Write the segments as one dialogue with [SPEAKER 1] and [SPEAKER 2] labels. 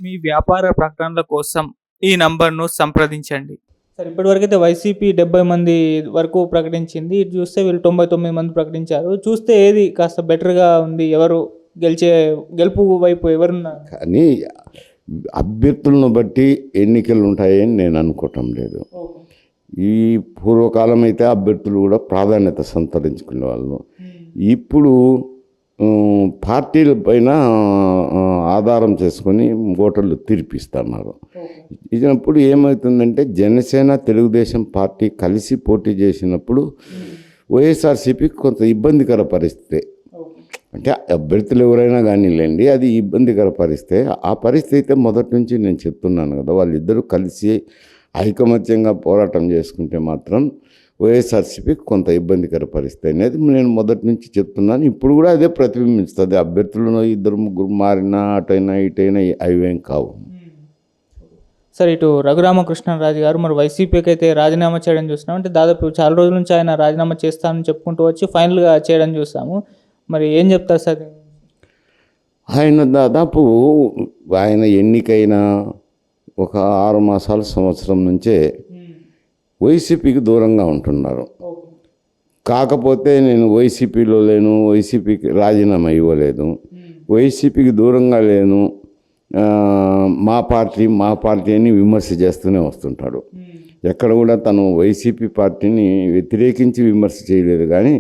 [SPEAKER 1] మీ వ్యాపార ప్రకటనల కోసం ఈ నంబర్‌ను సంప్రదించండి. సార్ ఇప్పటివరకైతే వైసీపీ 70 మంది వరకు ప్రకటించింది. ఇటు చూస్తే వీళ్ళు 99 మంది ప్రకటించారు. చూస్తే ఏది కాస్త బెటర్‌గా ఉంది? ఎవరు గెలుపు వైపు ఎవరున్నారు?
[SPEAKER 2] కానీ అభ్యర్థులను బట్టి ఎన్నికలు ఉంటాయని నేను అనుకోవటం లేదు.
[SPEAKER 1] ఓకే.
[SPEAKER 2] ఈ పూర్వకాలం అయితే అభ్యర్థులు కూడా ప్రాధాన్యత సంతరించుకునే వాళ్ళు. ఇప్పుడు పార్టీల పైన ఆధారం చేసుకొని ఓటర్లు తీర్పిస్తున్నారు. ఇచ్చినప్పుడు ఏమవుతుందంటే జనసేన తెలుగుదేశం పార్టీ కలిసి పోటీ చేసినప్పుడు వైఎస్ఆర్సీపీకి కొంత ఇబ్బందికర పరిస్థితి. అంటే అభ్యర్థులు ఎవరైనా కానీలేండి, అది ఇబ్బందికర పరిస్థితి. ఆ పరిస్థితి అయితే మొదటి నుంచి నేను చెప్తున్నాను కదా, వాళ్ళిద్దరూ కలిసి ఐకమత్యంగా పోరాటం చేసుకుంటే మాత్రం వైఎస్ఆర్సీపీకి కొంత ఇబ్బందికర పరిస్థితి అనేది నేను మొదటి నుంచి చెప్తున్నాను. ఇప్పుడు కూడా అదే ప్రతిబింబిస్తుంది. అభ్యర్థులను ఇద్దరు ముగ్గురు మారినా అటైనా ఇటైనా అవేం కావు.
[SPEAKER 1] సార్ ఇటు రఘురామకృష్ణరాజు గారు మరి వైసీపీకి అయితే రాజీనామా చేయడం చూస్తున్నాం. అంటే దాదాపు చాలా రోజుల నుంచి ఆయన రాజీనామా చేస్తానని చెప్పుకుంటూ వచ్చి ఫైనల్గా చేయడం చూసాము. మరి ఏం చెప్తారు సార్?
[SPEAKER 2] ఆయన దాదాపు ఆయన ఎన్నికైన ఒక 6 మాసాల సంవత్సరం నుంచే వైసీపీకి దూరంగా ఉంటున్నారు. కాకపోతే నేను వైసీపీలో లేను, వైసీపీకి రాజీనామా ఇవ్వలేదు, వైసీపీకి దూరంగా లేను, మా పార్టీ అని విమర్శ చేస్తూనే వస్తుంటాడు. ఎక్కడ కూడా తను వైసీపీ పార్టీని వ్యతిరేకించి విమర్శ చేయలేదు. కానీ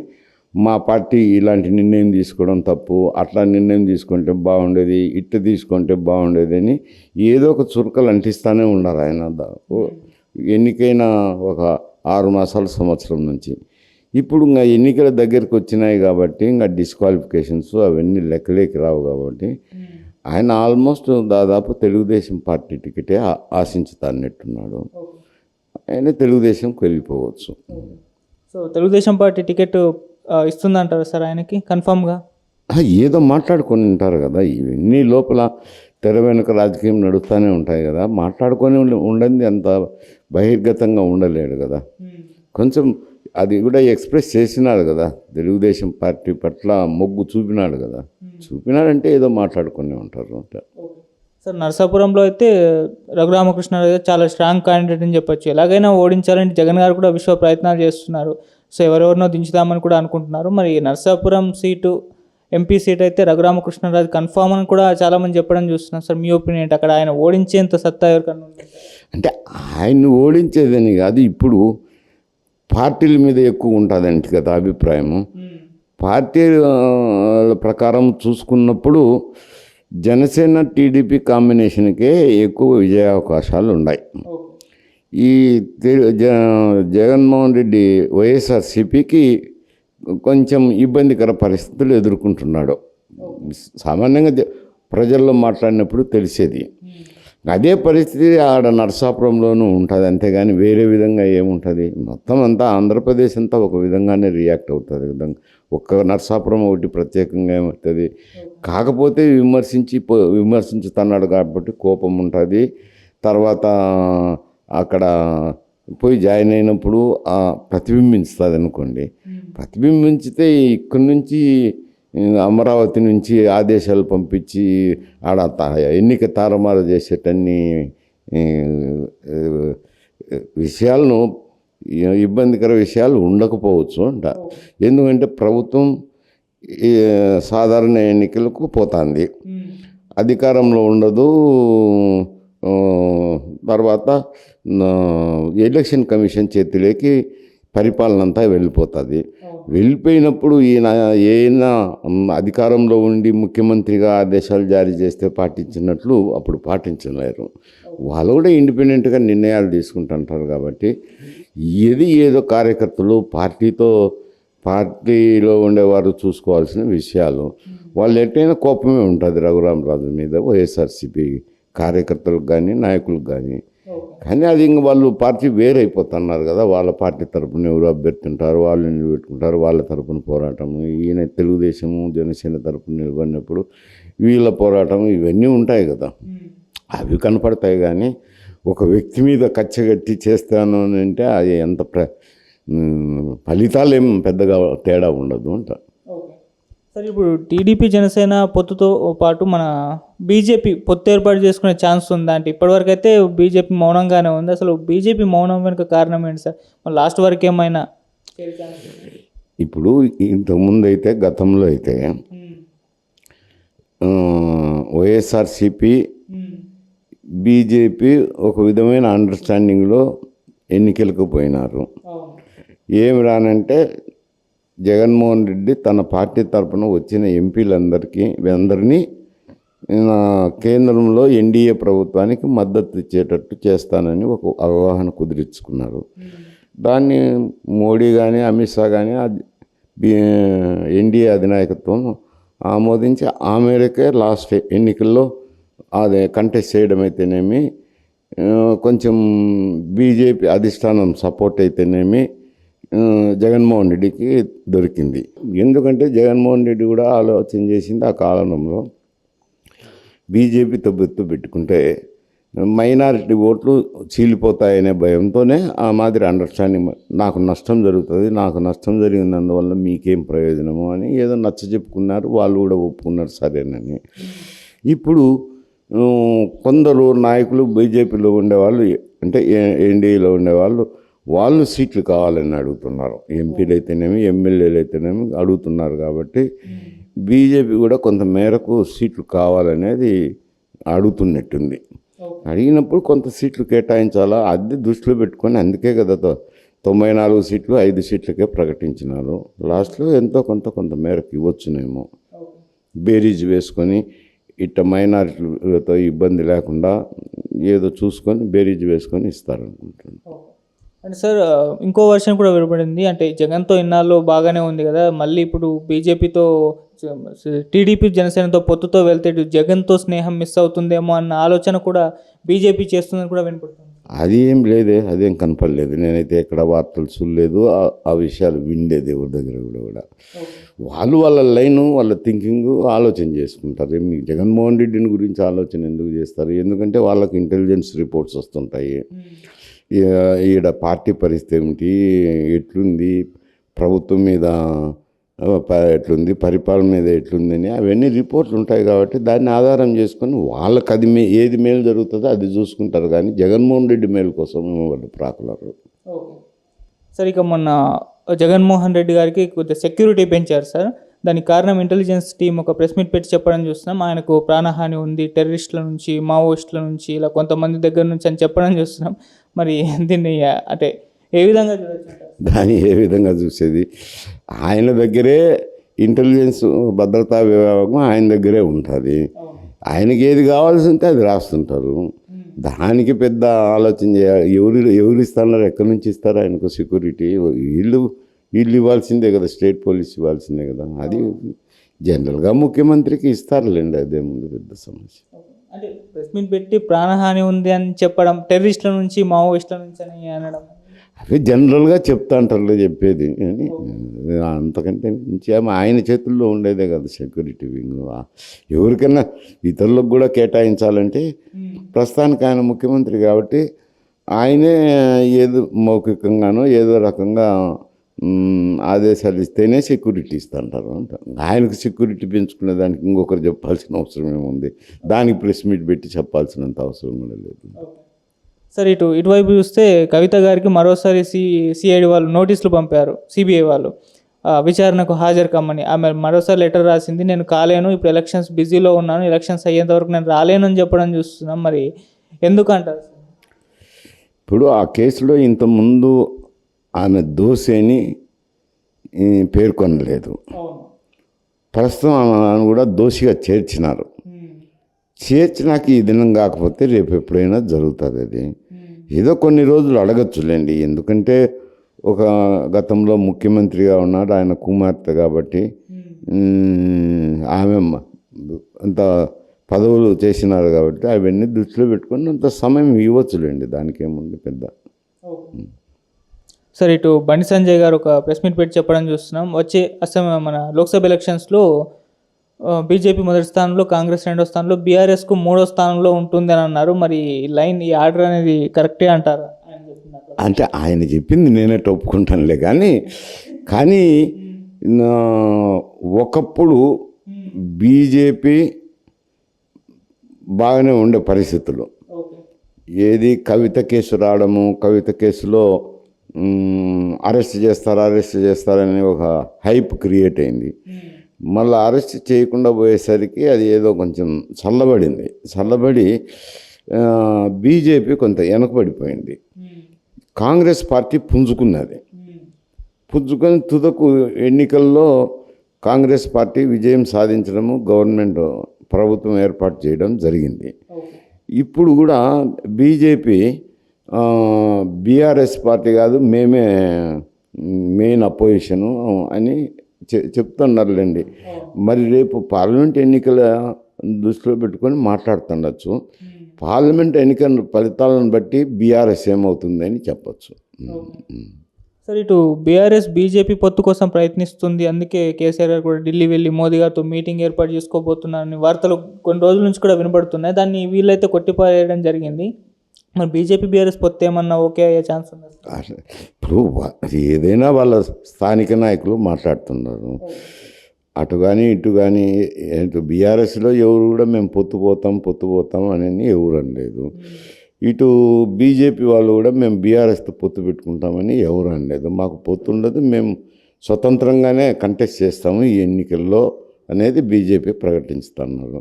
[SPEAKER 2] మా పార్టీ ఇలాంటి నిర్ణయం తీసుకోవడం తప్పు, అట్లా నిర్ణయం తీసుకుంటే బాగుండేది, ఇట్ట తీసుకుంటే బాగుండేది అని ఏదో ఒక చురకలు అంటిస్తూనే ఉన్నారు ఆయన. ఎన్నికైన ఒక 6 మాసాల సంవత్సరం నుంచి. ఇప్పుడు ఇంకా ఎన్నికల దగ్గరికి వచ్చినాయి కాబట్టి ఇంకా డిస్క్వాలిఫికేషన్స్ అవన్నీ లెక్కలేకి రావు కాబట్టి ఆయన ఆల్మోస్ట్ దాదాపు తెలుగుదేశం పార్టీ టికెటే ఆశించుతానట్టున్నాడు. ఆయన తెలుగుదేశంకి వెళ్ళిపోవచ్చు.
[SPEAKER 1] సో తెలుగుదేశం పార్టీ టికెట్ ఇస్తుందంటారు సార్ ఆయనకి కన్ఫామ్గా?
[SPEAKER 2] ఏదో మాట్లాడుకొని ఉంటారు కదా, ఇవన్నీ లోపల తెర వెనుక రాజకీయం నడుస్తూనే ఉంటాయి కదా, మాట్లాడుకొని ఉండండి, అంత బహిర్గతంగా ఉండలేడు కదా. కొంచెం అది కూడా ఎక్స్ప్రెస్ చేసినాడు కదా, తెలుగుదేశం పార్టీ పట్ల మొగ్గు చూపినాడు కదా, చూపినాడంటే ఏదో మాట్లాడుకొని ఉంటారు.
[SPEAKER 1] సార్ నరసాపురంలో అయితే రఘురామకృష్ణరాజు చాలా స్ట్రాంగ్ క్యాండిడేట్ అని చెప్పొచ్చు. ఎలాగైనా ఓడించాలని జగన్ గారు కూడా విశ్వ ప్రయత్నాలు చేస్తున్నారు. సో ఎవరెవరినో దించుదామని కూడా అనుకుంటున్నారు. మరి నరసాపురం సీటు ఎంపీ సీట్ అయితే రఘురామకృష్ణరాజు కన్ఫామ్ అని కూడా చాలామంది చెప్పడం చూస్తున్నాం. సార్ మీ ఒపీనియన్ ఏంటి? అక్కడ ఆయన ఓడించేంత సత్తా ఎవరికన్నా ఉంది?
[SPEAKER 2] అంటే ఆయన్ని ఓడించేదని కాదు, ఇప్పుడు పార్టీల మీద ఎక్కువ ఉంటుందంటే కదా అభిప్రాయము. పార్టీల ప్రకారం చూసుకున్నప్పుడు జనసేన టీడీపీ కాంబినేషన్కే ఎక్కువ విజయావకాశాలు ఉన్నాయి. ఈ జగన్మోహన్ రెడ్డి వైఎస్ఆర్సీపీకి కొంచెం ఇబ్బందికర పరిస్థితులు ఎదుర్కొంటున్నాడు. సామాన్యంగా ప్రజల్లో మాట్లాడినప్పుడు తెలిసేది. అదే పరిస్థితి ఆడ నరసాపురంలోనూ ఉంటుంది, అంతేగాని వేరే విధంగా ఏముంటుంది. మొత్తం అంతా ఆంధ్రప్రదేశ్ అంతా ఒక విధంగానే రియాక్ట్ అవుతుంది విధంగా. ఒక్క నరసాపురం ఒకటి ప్రత్యేకంగా ఏమవుతుంది. కాకపోతే విమర్శించుతున్నాడు కాబట్టి కోపం ఉంటుంది. తర్వాత అక్కడ పోయి జాయిన్ అయినప్పుడు ప్రతిబింబిస్తుంది అనుకోండి. ప్రతిబింబించితే ఇక్కడి నుంచి అమరావతి నుంచి ఆదేశాలు పంపించి ఆడ ఎన్నిక తారుమారు చేసేటన్ని విషయాలను, ఇబ్బందికర విషయాలు ఉండకపోవచ్చు అంట. ఎందుకంటే ప్రభుత్వం సాధారణ ఎన్నికలకు పోతుంది, అధికారంలో ఉండదు. తర్వాత ఎలక్షన్ కమిషన్ చేతిలోకి పరిపాలన అంతా వెళ్ళిపోతుంది. వెళ్ళిపోయినప్పుడు ఈయన అధికారంలో ఉండి ముఖ్యమంత్రిగా ఆదేశాలు జారీ చేస్తే పాటించినట్లు అప్పుడు పాటించలేరు. వాళ్ళు కూడా ఇండిపెండెంట్గా నిర్ణయాలు తీసుకుంటుంటారు. కాబట్టి ఏదో కార్యకర్తలు పార్టీలో ఉండేవారు చూసుకోవాల్సిన విషయాలు. వాళ్ళు ఎట్టయినా కోపమే ఉంటుంది రఘురామరాజు మీద, వైఎస్ఆర్సీపీ కార్యకర్తలకు కానీ నాయకులకు కానీ. కానీ అది ఇంక వాళ్ళు పార్టీ వేరైపోతున్నారు కదా, వాళ్ళ పార్టీ తరపున ఎవరు అభ్యర్థి ఉంటారు, వాళ్ళు నిలబెట్టుకుంటారు, వాళ్ళ తరపున పోరాటము. ఈయన తెలుగుదేశము జనసేన తరపున నిలబడినప్పుడు వీళ్ళ పోరాటం ఇవన్నీ ఉంటాయి కదా, అవి కనపడతాయి. కానీ ఒక వ్యక్తి మీద కచ్చగట్టి చేస్తాను అని అంటే అది ఎంత ఫలితాలు ఏం పెద్దగా తేడా ఉండదు అంట.
[SPEAKER 1] సరే ఇప్పుడు టీడీపీ జనసేన పొత్తుతో పాటు మన బీజేపీ పొత్తు ఏర్పాటు చేసుకునే ఛాన్స్ ఉందా అంటే ఇప్పటివరకు అయితే బీజేపీ మౌనంగానే ఉంది. అసలు బీజేపీ మౌనం వెనుక కారణం ఏంటి సార్? లాస్ట్ వరకు ఏమైనా
[SPEAKER 2] ఇప్పుడు ఇంతకుముందు అయితే గతంలో అయితే వైఎస్ఆర్సిపి బీజేపీ ఒక విధమైన అండర్స్టాండింగ్లో ఎన్నికలకు పోయినారు. ఏమి రానంటే జగన్మోహన్ రెడ్డి తన పార్టీ తరఫున వచ్చిన అందరినీ కేంద్రంలో ఎన్డీఏ ప్రభుత్వానికి మద్దతు ఇచ్చేటట్టు చేస్తానని ఒక అవగాహన కుదిరించుకున్నారు. దాన్ని మోడీ కానీ అమిత్ షా కానీ ఎన్డీఏ అధినాయకత్వం ఆమోదించి ఆ మేరకే లాస్ట్ ఎన్నికల్లో అదే కంటెస్ట్ చేయడం అయితేనేమి, కొంచెం బీజేపీ అధిష్టానం సపోర్ట్ అయితేనేమి జగన్మోహన్ రెడ్డికి దొరికింది. ఎందుకంటే జగన్మోహన్ రెడ్డి కూడా ఆలోచన చేసింది ఆ కాలంలో బీజేపీతో బెత్తు పెట్టుకుంటే మైనారిటీ ఓట్లు చీలిపోతాయనే భయంతోనే ఆ మాదిరి అండర్స్టాండింగ్, నాకు నష్టం జరుగుతుంది, నాకు నష్టం జరిగినందువల్ల మీకేం ప్రయోజనము అని ఏదో నచ్చ చెప్పుకున్నారు. వాళ్ళు కూడా ఒప్పుకున్నారు సరేనని. ఇప్పుడు కొందరు నాయకులు బీజేపీలో ఉండేవాళ్ళు అంటే ఎన్డీఏలో ఉండేవాళ్ళు వాళ్ళు సీట్లు కావాలని అడుగుతున్నారు. ఎంపీలు అయితేనేమి ఎమ్మెల్యేలు అయితేనేమి అడుగుతున్నారు. కాబట్టి బీజేపీ కూడా కొంత మేరకు సీట్లు కావాలనేది అడుగుతున్నట్టుంది. అడిగినప్పుడు కొంత సీట్లు కేటాయించాలా అది దృష్టిలో పెట్టుకొని అందుకే కదా 94 సీట్లు 5 సీట్లకే ప్రకటించినారు. లాస్ట్లో ఎంతో కొంత మేరకు ఇవ్వచ్చునేమో బేరీజ్ వేసుకొని ఇట్ట మైనారిటీలతో ఇబ్బంది లేకుండా ఏదో చూసుకొని బేరీజ్ వేసుకొని ఇస్తారనుకుంటున్నాను.
[SPEAKER 1] అంటే సార్ ఇంకో వర్షన్ కూడా వినపడింది, అంటే జగన్తో ఇన్నాళ్ళు బాగానే ఉంది కదా, మళ్ళీ ఇప్పుడు బీజేపీతో టీడీపీ జనసేనతో పొత్తుతో వెళ్తే జగన్తో స్నేహం మిస్ అవుతుందేమో అన్న ఆలోచన కూడా బీజేపీ చేస్తుందని కూడా వినపడుతుంది.
[SPEAKER 2] అది ఏం లేదే, అదేం కనపడలేదు. నేనైతే ఎక్కడ వార్తలు చూడలేదు, ఆ విషయాలు వినలేదు ఎవరి దగ్గర కూడా. వాళ్ళు వాళ్ళ లైను వాళ్ళ థింకింగ్ ఆలోచన చేసుకుంటారు. జగన్మోహన్ రెడ్డిని గురించి ఆలోచన ఎందుకు చేస్తారు? ఎందుకంటే వాళ్ళకి ఇంటెలిజెన్స్ రిపోర్ట్స్ వస్తుంటాయి. ఈడ పార్టీ పరిస్థితి ఏమిటి, ఎట్లుంది, ప్రభుత్వం మీద ఎట్లుంది, పరిపాలన మీద ఎట్లుందని అవన్నీ రిపోర్ట్లు ఉంటాయి. కాబట్టి దాన్ని ఆధారం చేసుకొని వాళ్ళకి అది ఏది మేలు జరుగుతుందో అది చూసుకుంటారు. కానీ జగన్మోహన్ రెడ్డి మేలు కోసం వాళ్ళు ప్రాకులారు.
[SPEAKER 1] సార్ ఇక మొన్న జగన్మోహన్ రెడ్డి గారికి కొద్దిగా సెక్యూరిటీ పెంచారు సార్. దానికి కారణం ఇంటెలిజెన్స్ టీం ఒక ప్రెస్ మీట్ పెట్టి చెప్పడం చూస్తున్నాం. ఆయనకు ప్రాణహాని ఉంది, టెర్రరిస్టుల నుంచి, మావోయిస్టుల నుంచి, ఇలా కొంతమంది దగ్గర నుంచి అని చెప్పడం చూస్తున్నాం. మరి దీన్ని అంటే ఏ విధంగా చూడొచ్చు?
[SPEAKER 2] దాన్ని ఏ విధంగా చూసేది, ఆయన దగ్గరే ఇంటెలిజెన్స్ భద్రతా విభాగం ఆయన దగ్గరే ఉంటుంది. ఆయనకి ఏది కావాల్సి ఉంటే అది రాస్తుంటారు. దానికి పెద్ద ఆలోచన చేయాలి. ఎవరు ఇస్తున్నారు, ఎక్కడి నుంచి ఇస్తారు ఆయనకు సెక్యూరిటీ? వీళ్ళు ఇవ్వాల్సిందే కదా, స్టేట్ పోలీస్ ఇవ్వాల్సిందే కదా. అది జనరల్గా ముఖ్యమంత్రికి ఇస్తారులేండి, అదే ముందు పెద్ద సమస్య.
[SPEAKER 1] అంటే ప్రెస్ మీట్ పెట్టి ప్రాణహాని ఉంది అని చెప్పడం, టెర్రరిస్టుల నుంచి మావోయిస్టుల నుంచి అని అనడం,
[SPEAKER 2] అవి జనరల్గా చెప్తా అంటారులే చెప్పేది. కానీ అంతకంటే నుంచి ఆయన చేతుల్లో ఉండేదే కదా సెక్యూరిటీ వింగ్. ఎవరికైనా ఇతరులకు కూడా కేటాయించాలంటే ప్రస్తుతానికి ఆయన ముఖ్యమంత్రి కాబట్టి ఆయనే ఏదో మౌఖికంగానో ఏదో రకంగా ఆదేశాలు ఇస్తేనే సెక్యూరిటీ ఇస్తుంటారు అంట. ఆయనకు సెక్యూరిటీ పెంచుకునే దానికి ఇంకొకరు చెప్పాల్సిన అవసరం ఏముంది? దానికి ప్రెస్ మీట్ పెట్టి చెప్పాల్సినంత అవసరం కూడా లేదు.
[SPEAKER 1] సార్ ఇటువైపు చూస్తే కవిత గారికి మరోసారి సిఐడి వాళ్ళు నోటీసులు పంపారు, సిబిఐ వాళ్ళు విచారణకు హాజరు కమ్మని. ఆమె మరోసారి లెటర్ రాసింది, నేను కాలేను, ఇప్పుడు ఎలక్షన్స్ బిజీలో ఉన్నాను, ఎలక్షన్స్ అయ్యేంత వరకు నేను రాలేను అని చెప్పడం చూస్తున్నాం. మరి ఎందుకంటారు?
[SPEAKER 2] ఇప్పుడు ఆ కేసులో ఇంతకుముందు ఆమె దోషిని పేర్కొనలేదు. ప్రస్తుతం ఆమె కూడా దోషిగా చేర్చినారు. చేర్చినాక ఈ దినం కాకపోతే రేపు ఎప్పుడైనా జరుగుతుంది. అది ఏదో కొన్ని రోజులు అడగచ్చులేండి. ఎందుకంటే ఒక గతంలో ముఖ్యమంత్రిగా ఉన్నాడు, ఆయన కుమార్తె కాబట్టి ఆమె అంత పదవులు చేసినారు కాబట్టి అవన్నీ దృష్టిలో పెట్టుకొని అంత సమయం ఇవ్వచ్చులేండి, దానికేముంది పెద్ద.
[SPEAKER 1] సార్ ఇటు బండి సంజయ్ గారు ఒక ప్రెస్ మీట్ పెట్టి చెప్పడం చూస్తున్నాం, వచ్చే మన లోక్సభ ఎలక్షన్స్లో బీజేపీ మొదటి స్థానంలో, కాంగ్రెస్ రెండో స్థానంలో, బీఆర్ఎస్కు మూడో స్థానంలో ఉంటుంది అని అన్నారు. మరి ఈ ఆర్డర్ అనేది కరెక్టే అంటారా? అంటే
[SPEAKER 2] ఆయన చెప్పింది నేనే ఒప్పుకుంటానులే. కానీ ఒకప్పుడు బీజేపీ బాగానే ఉండే పరిస్థితులు, ఏది కవిత కేసు రావడము, కవిత కేసులో అరెస్ట్ చేస్తారని ఒక హైప్ క్రియేట్ అయింది. మళ్ళీ అరెస్ట్ చేయకుండా పోయేసరికి అది ఏదో కొంచెం చల్లబడి బీజేపీ కొంత వెనకబడిపోయింది. కాంగ్రెస్ పార్టీ పుంజుకొని తుదకు ఎన్నికల్లో కాంగ్రెస్ పార్టీ విజయం సాధించడము, గవర్నమెంట్ ప్రభుత్వం ఏర్పాటు చేయడం జరిగింది. ఇప్పుడు కూడా బీజేపీ బీఆర్ఎస్ పార్టీ కాదు, మేమే మెయిన్ అపోజిషను అని చెప్తున్నారులేండి. మరి రేపు పార్లమెంట్ ఎన్నికల దృష్టిలో పెట్టుకొని మాట్లాడుతుండొచ్చు. పార్లమెంట్ ఎన్నికల ఫలితాలను బట్టి బీఆర్ఎస్ ఏమవుతుందని చెప్పచ్చు.
[SPEAKER 1] సార్, ఇటు బీఆర్ఎస్ బీజేపీ పొత్తు కోసం ప్రయత్నిస్తుంది. అందుకే కేసీఆర్ గారు కూడా ఢిల్లీ వెళ్ళి మోదీ గారితో మీటింగ్ ఏర్పాటు చేసుకోబోతున్నారని వార్తలు కొన్ని రోజుల నుంచి కూడా వినబడుతున్నాయి. దాన్ని వీళ్ళైతే కొట్టిపారేయడం జరిగింది. మరి బీజేపీ బీఆర్ఎస్ పొత్తు ఏమన్నా ఓకే అయ్యే ఛాన్స్ ఉంది?
[SPEAKER 2] ఇప్పుడు ఏదైనా వాళ్ళ స్థానిక నాయకులు మాట్లాడుతున్నారు. అటు కానీ ఇటు కానీ బీఆర్ఎస్లో ఎవరు కూడా మేము పొత్తు పోతాం అని ఎవరు అనలేదు. ఇటు బీజేపీ వాళ్ళు కూడా మేము బీఆర్ఎస్తో పొత్తు పెట్టుకుంటామని ఎవరు అనలేదు. మాకు పొత్తు ఉండదు, మేము స్వతంత్రంగానే కంటెస్ట్ చేస్తాము ఈ ఎన్నికల్లో అనేది బీజేపీ ప్రకటిస్తున్నారు.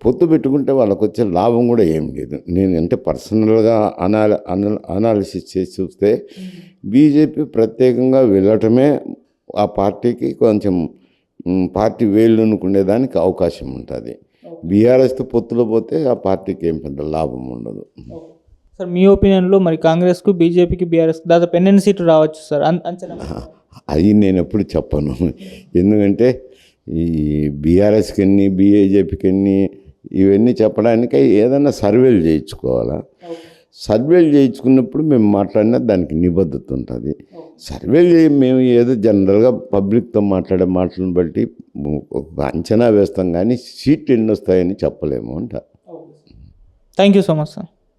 [SPEAKER 2] పొత్తు పెట్టుకుంటే వాళ్ళకు వచ్చే లాభం కూడా ఏం లేదు. నేను అంటే పర్సనల్గా అనాలిసిస్ చేసి చూస్తే బీజేపీ ప్రత్యేకంగా వెళ్ళటమే ఆ పార్టీకి కొంచెం పార్టీ వేళ్ళునుకునేదానికి అవకాశం ఉంటుంది. బీఆర్ఎస్తో పొత్తులో పోతే ఆ పార్టీకి ఏం పెద్ద లాభం ఉండదు.
[SPEAKER 1] సార్, మీ ఒపీనియన్లో మరి కాంగ్రెస్కు బీజేపీకి బీఆర్ఎస్కి దాదాపు ఎన్ని సీట్లు రావచ్చు సార్ అంచనా?
[SPEAKER 2] అది నేను ఎప్పుడు చెప్పను. ఎందుకంటే ఈ బీఆర్ఎస్కి ఎన్ని, బీజేపీకి ఎన్ని, ఇవన్నీ చెప్పడానికి ఏదైనా సర్వేలు చేయించుకోవాలా. సర్వేలు చేయించుకున్నప్పుడు మేము మాట్లాడినా దానికి నిబద్ధత ఉంటుంది. సర్వేలు మేము ఏదో జనరల్గా పబ్లిక్తో మాట్లాడే మాటలను బట్టి ఒక అంచనా వేస్తాం, కానీ సీట్లు ఎన్ని వస్తాయని చెప్పలేము అంట.
[SPEAKER 1] Thank you so much sir.